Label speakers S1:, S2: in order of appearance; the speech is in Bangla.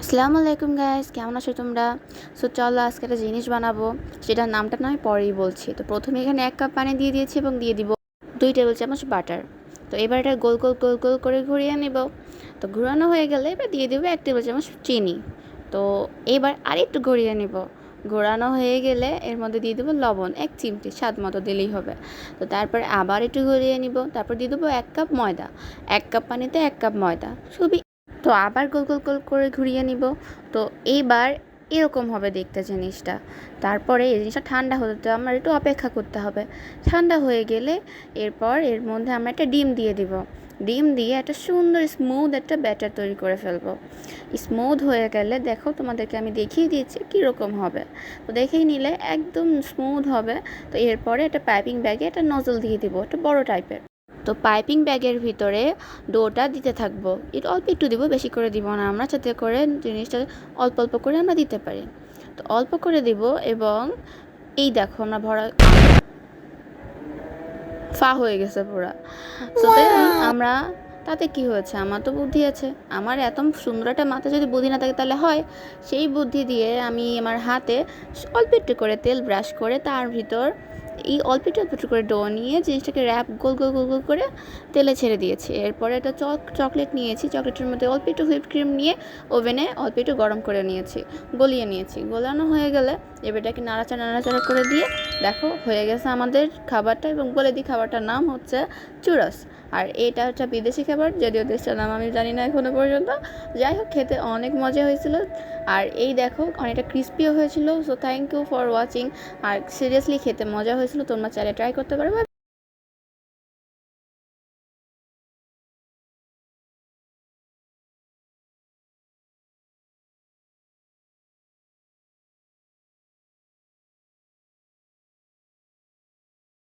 S1: আসসালামু আলাইকুম গাইস, কেমন আছো তোমরা? সো চলো আজকে একটা জিনিস বানাবো, সেটার নামটা না আমি পরেই বলছি। তো প্রথমে এখানে 1 কাপ পানি দিয়ে দিয়েছি এবং দিয়ে দিব 2 টেবিল চামচ বাটার। তো এবার এটা গোল গোল গোল গোল করে ঘুরিয়ে নেব। তো ঘোরানো হয়ে গেলে এবার দিয়ে দেবো 1 টেবিল চামচ চিনি। তো এবার আরেকটু ঘুরিয়ে নেব। ঘোরানো হয়ে গেলে এর মধ্যে দিয়ে দেবো লবণ 1 চিমটি, স্বাদ মতো দিলেই হবে। তো তারপরে আবার একটু ঘুরিয়ে নিব। তারপর দিয়ে দেবো 1 কাপ ময়দা। 1 কাপ পানিতে 1 কাপ ময়দা, খুবই। তো আবার গোল গোল গোল করে ঘুরিয়ে নিব। তো এইবার এরকম হবে দেখতে জিনিসটা। তারপরে এই জিনিসটা ঠান্ডা হতে তো আমার একটু অপেক্ষা করতে হবে। ঠান্ডা হয়ে গেলে এরপর এর মধ্যে আমরা একটা ডিম দিয়ে দিব। ডিম দিয়ে একটা সুন্দর স্মুথ একটা ব্যাটার তৈরি করে ফেলবো। স্মুথ হয়ে গেলে দেখো, তোমাদেরকে আমি দেখিয়ে দিয়েছি কীরকম হবে। তো দেখেই নিলে একদম স্মুথ হবে। তো এরপরে একটা পাইপিং ব্যাগে একটা নজল দিয়ে দিব, একটা বড় টাইপের। তো পাইপিং ব্যাগের ভিতরে ডোটা দিতে থাকবো। এটা অল্প একটু দিব, বেশি করে দিব না আমরা, যাতে করে জিনিসটা অল্প অল্প করে আমরা দিতে পারি। তো অল্প করে দিব এবং এই দেখো আমরা ভরা ফা হয়ে গেছে পুরা। তো আমরা তাতে কি হয়েছে, আমার তো বুদ্ধি আছে। আমার এত সুন্দর একটা মাথা যদি বুদ্ধি না থাকে তাহলে হয়। সেই বুদ্ধি দিয়ে আমি আমার হাতে অল্প একটু করে তেল ব্রাশ করে তার ভিতর এই অল্প একটু অল্প একটু করে ডো নিয়ে জিনিসটাকে র্যাপ গোল গোল গোল গোল করে তেলে ছেড়ে দিয়েছি। এরপরে একটা চকলেট নিয়েছি, চকলেটের মধ্যে অল্প একটু হুইপ ক্রিম নিয়ে ওভেনে অল্প একটু গরম করে নিয়েছি, গলিয়ে নিয়েছি। গলানো হয়ে গেলে এবারটাকে নাড়াচাড়া নাড়াচাড়া করে দিয়ে দেখো হয়ে গেছে আমাদের খাবারটা। এবং বলে দিই, খাবারটার নাম হচ্ছে চুরস। আর এটা হচ্ছে বিদেশি খাবার, যদিও দেশটার নাম আমি জানি না এখনো পর্যন্ত। যাই হোক, খেতে অনেক মজা হয়েছিল। আর এই দেখো অনেকটা ক্রিস্পিও হয়েছিল। So thank you for watching. আর সিরিয়াসলি খেতে মজা হয়েছিল, তোমরা চাইলে ট্রাই করতে পারো।